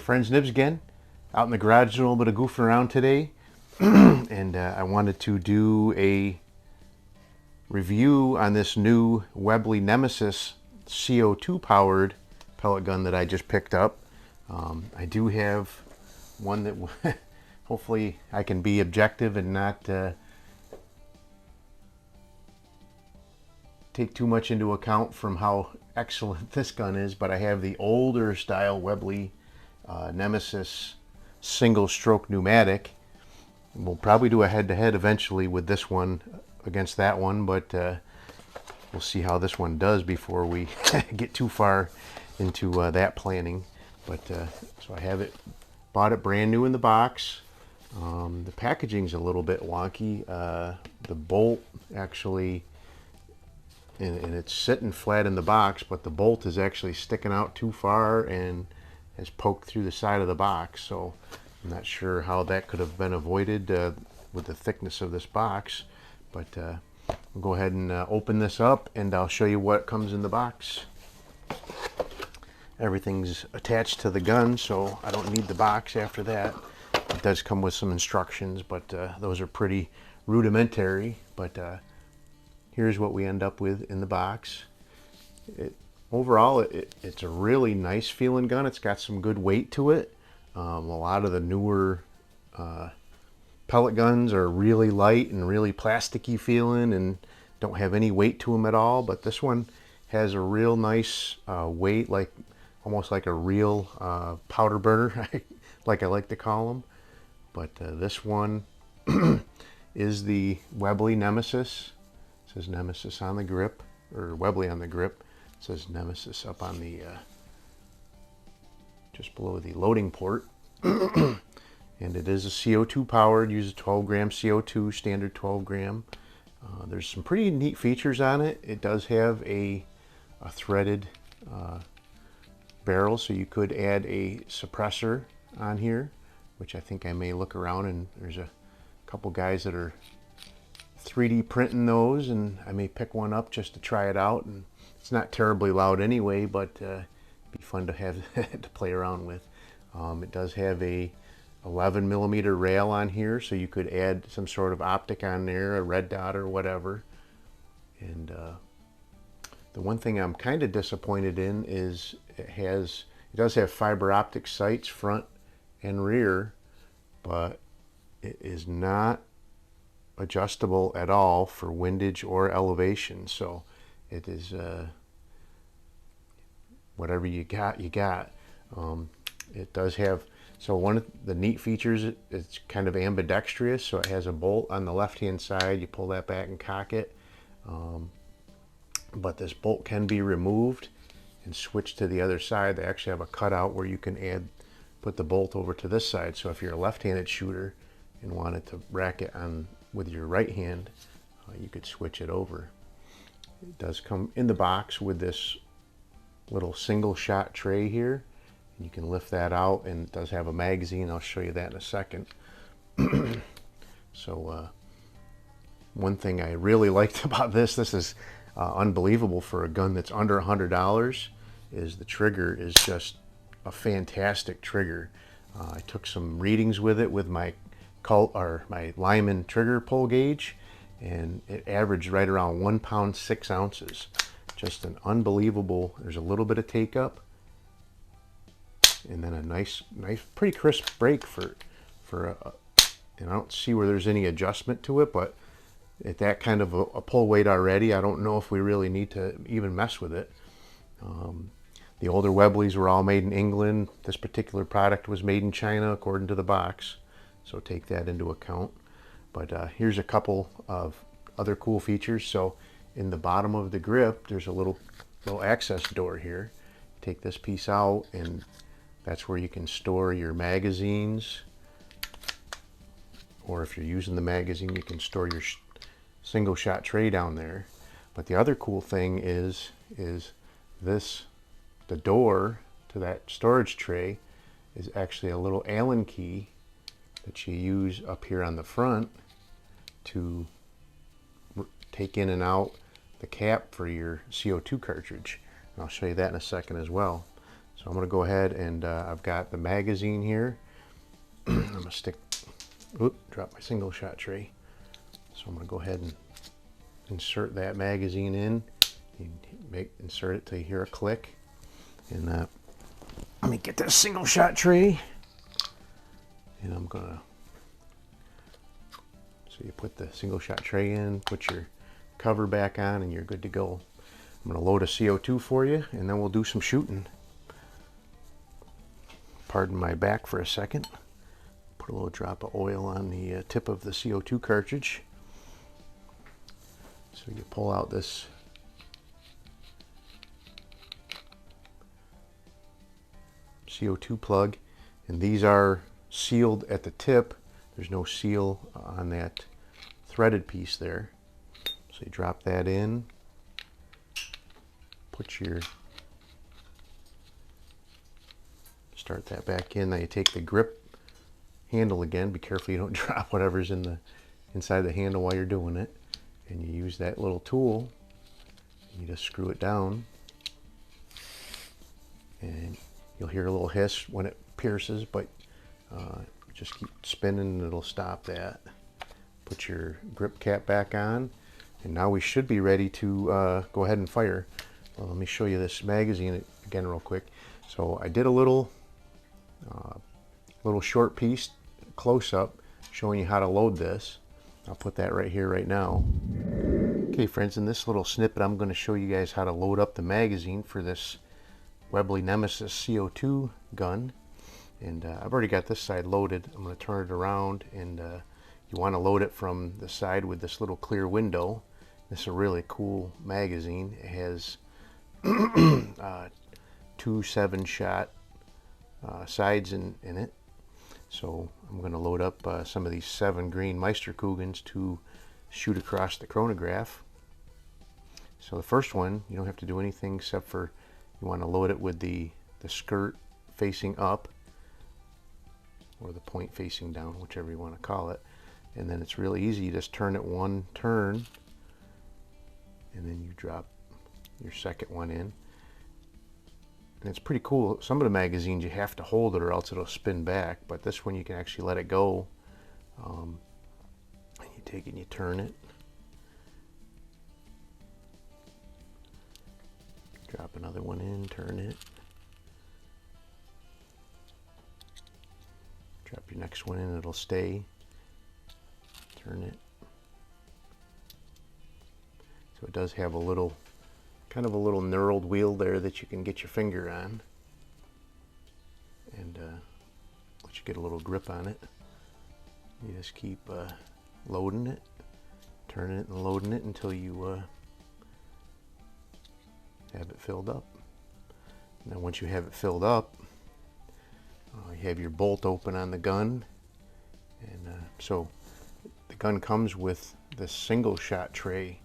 friends Nibs again, out in the garage doing a little bit of goofing around today. And I wanted to do a review on this new Webley Nemesis CO2 powered pellet gun that I just picked up. I do have one that hopefully I can be objective and not take too much into account from how excellent this gun is, but I have the older style Webley Nemesis single stroke pneumatic. We'll probably do a head-to-head eventually with this one against that one, but we'll see how this one does before we get too far into that planning. But so I have it, bought it brand new in the box. The packaging's a little bit wonky. The bolt actually, and it's sitting flat in the box, but the bolt is actually sticking out too far and has poked through the side of the box. So I'm not sure how that could have been avoided with the thickness of this box. But we'll go ahead and open this up and I'll show you what comes in the box. Everything's attached to the gun, so I don't need the box after that. It does come with some instructions, but those are pretty rudimentary. But here's what we end up with in the box. Overall, it's a really nice feeling gun. It's got some good weight to it. A lot of the newer pellet guns are really light and really plasticky feeling and don't have any weight to them at all. But this one has a real nice weight, like almost like a real powder burner, like I like to call them. But this one is the Webley Nemesis. It says Nemesis on the grip, or Webley on the grip. It says Nemesis up on the just below the loading port. And it is a CO2 powered, uses 12 gram CO2, standard 12 gram. There's some pretty neat features on it. It does have a threaded barrel, so you could add a suppressor on here, which I think I may look around, and there's a couple guys that are 3D printing those, and I may pick one up just to try it out. And it's not terribly loud anyway, but it'd be fun to have to play around with. It does have a 11 millimeter rail on here, so you could add some sort of optic on there, a red dot or whatever. And the one thing I'm kind of disappointed in is it does have fiber optic sights front and rear, but it is not adjustable at all for windage or elevation. So it is whatever you got, you got. It does have, so one of the neat features, it's kind of ambidextrous, so it has a bolt on the left hand side. You pull that back and cock it, but this bolt can be removed and switched to the other side. They actually have a cutout where you can put the bolt over to this side, so if you're a left-handed shooter and wanted to rack it on with your right hand, you could switch it over. It does come in the box with this little single shot tray here. You can lift that out, and it does have a magazine. I'll show you that in a second. So one thing I really liked about this is unbelievable for a gun that's under $100, is the trigger is just a fantastic trigger. I took some readings with it with my colt, or my Lyman trigger pull gauge, and it averaged right around 1 pound 6 ounces. Just an unbelievable. There's a little bit of take up, and then a nice, pretty crisp break and I don't see where there's any adjustment to it, but at that kind of a pull weight already, I don't know if we really need to even mess with it. The older Webleys were all made in England. This particular product was made in China according to the box, so take that into account. But here's a couple of other cool features. So in the bottom of the grip, there's a little access door here. Take this piece out, and that's where you can store your magazines, or if you're using the magazine, you can store your single shot tray down there. But the other cool thing is this, the door to that storage tray is actually a little Allen key that you use up here on the front to take in and out the cap for your CO2 cartridge. And I'll show you that in a second as well. So I'm going to go ahead and I've got the magazine here. I'm going to stick, drop my single shot tray. So I'm going to go ahead and insert that magazine in. You insert it till you hear a click. And let me get this single shot tray. And I'm going to, so you put the single shot tray in, put your cover back on, and you're good to go. I'm going to load a CO2 for you, and then we'll do some shooting. Pardon my back for a second. Put a little drop of oil on the tip of the CO2 cartridge. So you pull out this CO2 plug, and these are sealed at the tip. There's no seal on that threaded piece there. So you drop that in, start that back in. Now you take the grip handle again. Be careful you don't drop whatever's in the inside the handle while you're doing it. And you use that little tool. You just screw it down, and you'll hear a little hiss when it pierces, but just keep spinning and it'll stop that. Put your grip cap back on, and now we should be ready to go ahead and fire. Well, let me show you this magazine again real quick. So I did a little short piece close up showing you how to load this. I'll put that right here right now. Okay friends, in this little snippet I'm going to show you guys how to load up the magazine for this Webley Nemesis CO2 gun. And I've already got this side loaded. I'm going to turn it around, and you want to load it from the side with this little clear window. This is a really cool magazine. It has 2 7-shot sides in it. So I'm going to load up some of these 7 green Meisterkugels to shoot across the chronograph. So the first one, you don't have to do anything except for you want to load it with the skirt facing up, or the point facing down, whichever you want to call it. And then it's really easy. You just turn it one turn, and then you drop your second one in. And it's pretty cool. Some of the magazines you have to hold it or else it'll spin back, but this one you can actually let it go. And you take it and you turn it. Drop another one in, turn it. Drop your next one in, it'll stay. Turn it. So it does have a little, kind of a little knurled wheel there that you can get your finger on, and let you get a little grip on it. You just keep loading it, turning it and loading it until you have it filled up. And then once you have it filled up, you have your bolt open on the gun, and so the gun comes with this single shot tray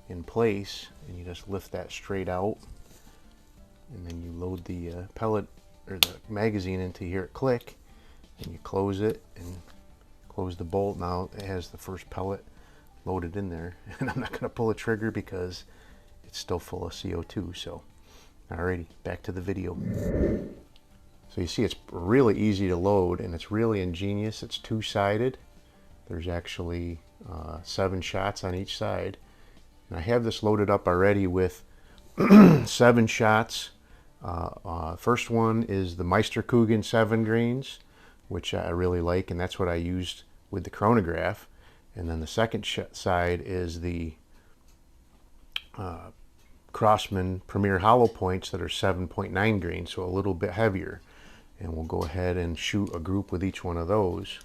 in place, and you just lift that straight out, and then you load the pellet or the magazine into here at click, and you close it and close the bolt. Now it has the first pellet loaded in there, and I'm not going to pull a trigger because it's still full of CO2. So alrighty, back to the video. So you see it's really easy to load, and it's really ingenious. It's two-sided. There's actually 7 shots on each side. And I have this loaded up already with 7 shots. First one is the Meisterkugel 7 grains, which I really like, and that's what I used with the chronograph. And then the second side is the Crosman Premier hollow points that are 7.9 grains, so a little bit heavier. And we'll go ahead and shoot a group with each one of those.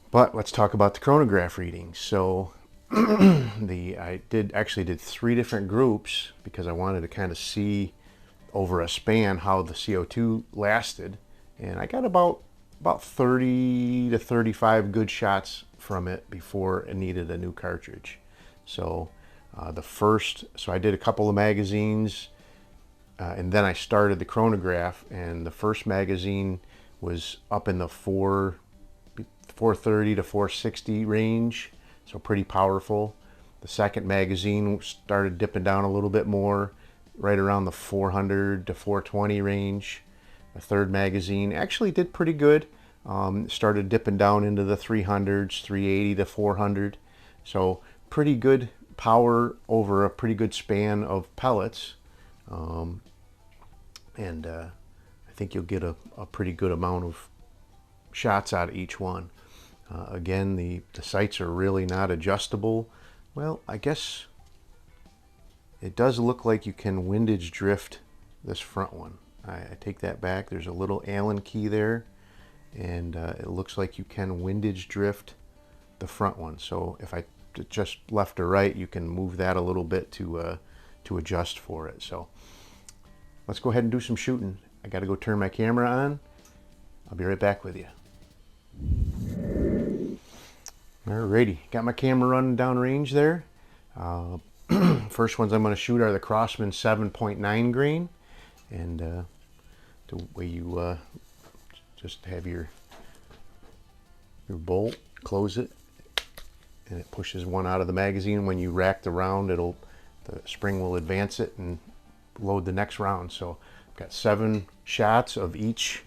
But let's talk about the chronograph readings. So I actually did 3 different groups because I wanted to kind of see over a span how the CO2 lasted, and I got about 30 to 35 good shots from it before it needed a new cartridge. So so I did a couple of magazines, and then I started the chronograph, and the first magazine was up in the 430 to 460 range, so pretty powerful. The second magazine started dipping down a little bit more, right around the 400 to 420 range. A third magazine actually did pretty good. Started dipping down into the 300s, 380 to 400. So pretty good power over a pretty good span of pellets. I think you'll get a pretty good amount of shots out of each one. Again, the sights are really not adjustable. Well, I guess it does look like you can windage drift this front one. I take that back. There's a little Allen key there, and it looks like you can windage drift the front one. So if I just left or right, you can move that a little bit to adjust for it. So let's go ahead and do some shooting. I got to go turn my camera on. I'll be right back with you. Alrighty, got my camera running down range there. First ones I'm going to shoot are the Crosman 7.9 grain, and the way you just have your bolt, close it, and it pushes one out of the magazine. When you rack the round, the spring will advance it and load the next round. So I've got 7 shots of each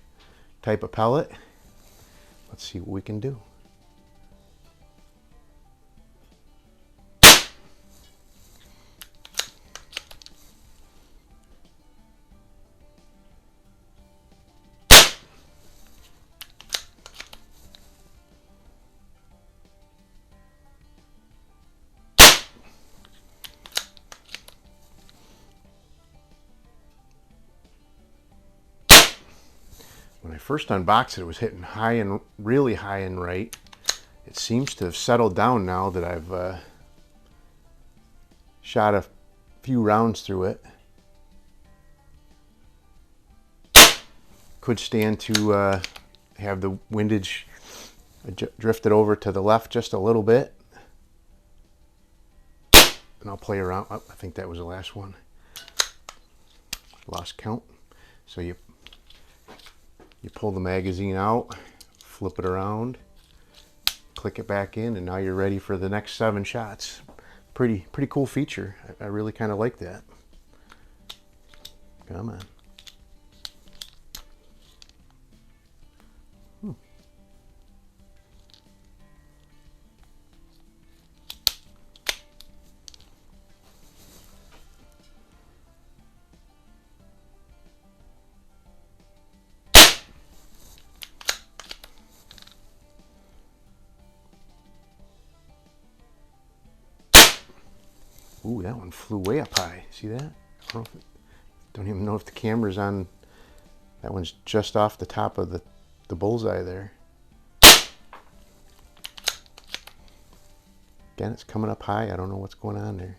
type of pellet. Let's see what we can do. When I first unboxed it, it was hitting high and really high and right. It seems to have settled down now that I've shot a few rounds through it. Could stand to have the windage drifted over to the left just a little bit. And I'll play around. Oh, I think that was the last one. Lost count. So you pull the magazine out, flip it around, click it back in, and now you're ready for the next 7 shots. Pretty cool feature. I really kind of like that. Come on. Ooh, that one flew way up high. See that? Don't even know if the camera's on. That one's just off the top of the bullseye there. Again, it's coming up high. I don't know what's going on there.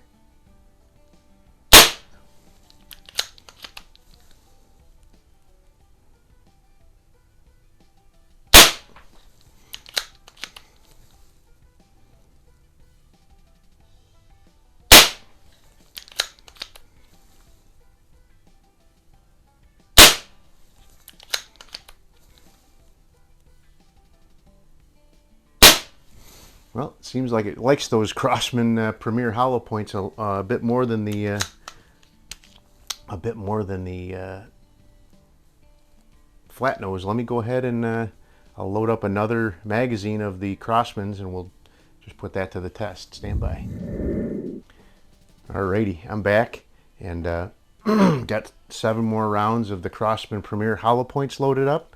Well, it seems like it likes those Crosman Premier hollow points a bit more than the flat nose. Let me go ahead and I'll load up another magazine of the Crosmans, and we'll just put that to the test. Stand by. Alrighty, I'm back, and got 7 more rounds of the Crosman Premier hollow points loaded up,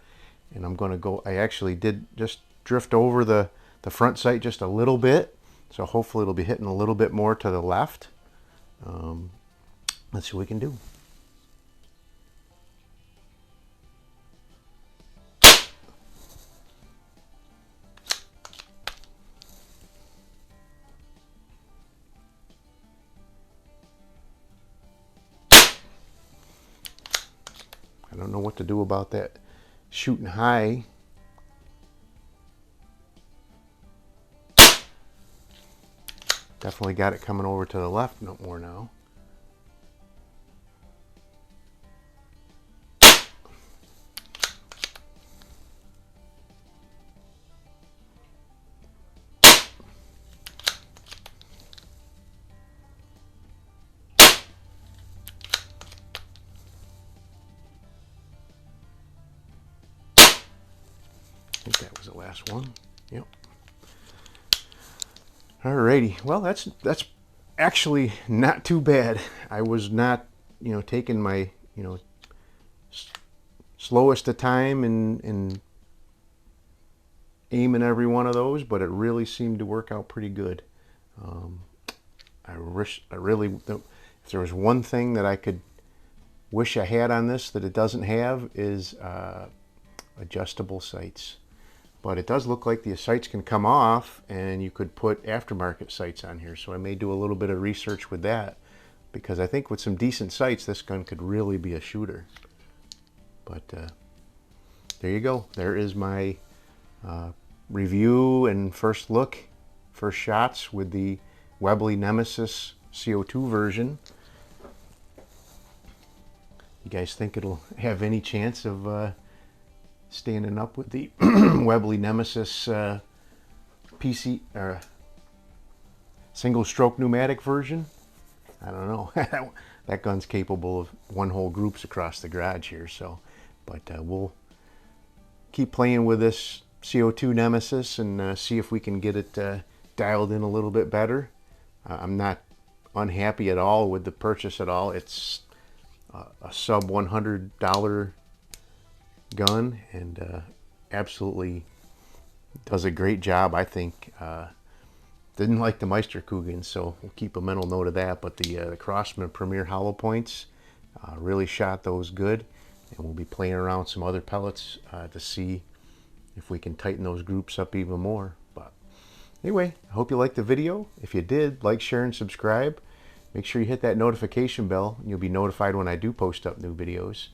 and I'm going to go. I actually did just drift over the front sight just a little bit, so hopefully it'll be hitting a little bit more to the left. Let's see what we can do. I don't know what to do about that shooting high. Definitely got it coming over to the left no more now. last one. Yep. Alrighty. Well, that's actually not too bad. I was not, you know, taking my, you know, slowest of time and aiming every one of those, but it really seemed to work out pretty good. I really, if there was one thing that I could wish I had on this that it doesn't have, is adjustable sights. But it does look like the sights can come off and you could put aftermarket sights on here. So I may do a little bit of research with that, because I think with some decent sights, this gun could really be a shooter. But there you go. There is my review and first look, first shots with the Webley Nemesis CO2 version. You guys think it'll have any chance of standing up with the Webley Nemesis PC or single stroke pneumatic version? I don't know. That gun's capable of one-hole groups across the garage here. So, but we'll keep playing with this CO2 Nemesis and see if we can get it dialed in a little bit better. I'm not unhappy at all with the purchase at all. It's a sub $100 gun, and absolutely does a great job, I think. Didn't like the Meisterkugeln, so we'll keep a mental note of that, but the Crosman Premier hollow points really shot those good, and we'll be playing around some other pellets to see if we can tighten those groups up even more. But anyway, I hope you liked the video. If you did, like, share, and subscribe. Make sure you hit that notification bell, and you'll be notified when I do post up new videos.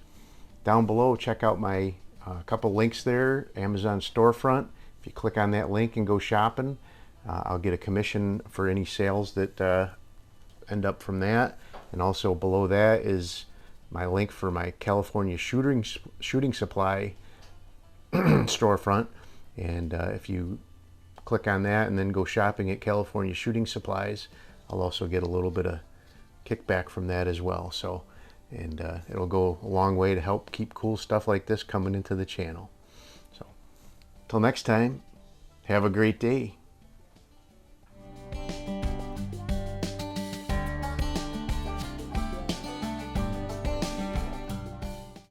Down below, check out my couple links there. Amazon storefront. If you click on that link and go shopping, I'll get a commission for any sales that end up from that. And also below that is my link for my California shooting supply storefront. And if you click on that and then go shopping at California Shooting Supplies, I'll also get a little bit of kickback from that as well. So, and it'll go a long way to help keep cool stuff like this coming into the channel. So, till next time, have a great day.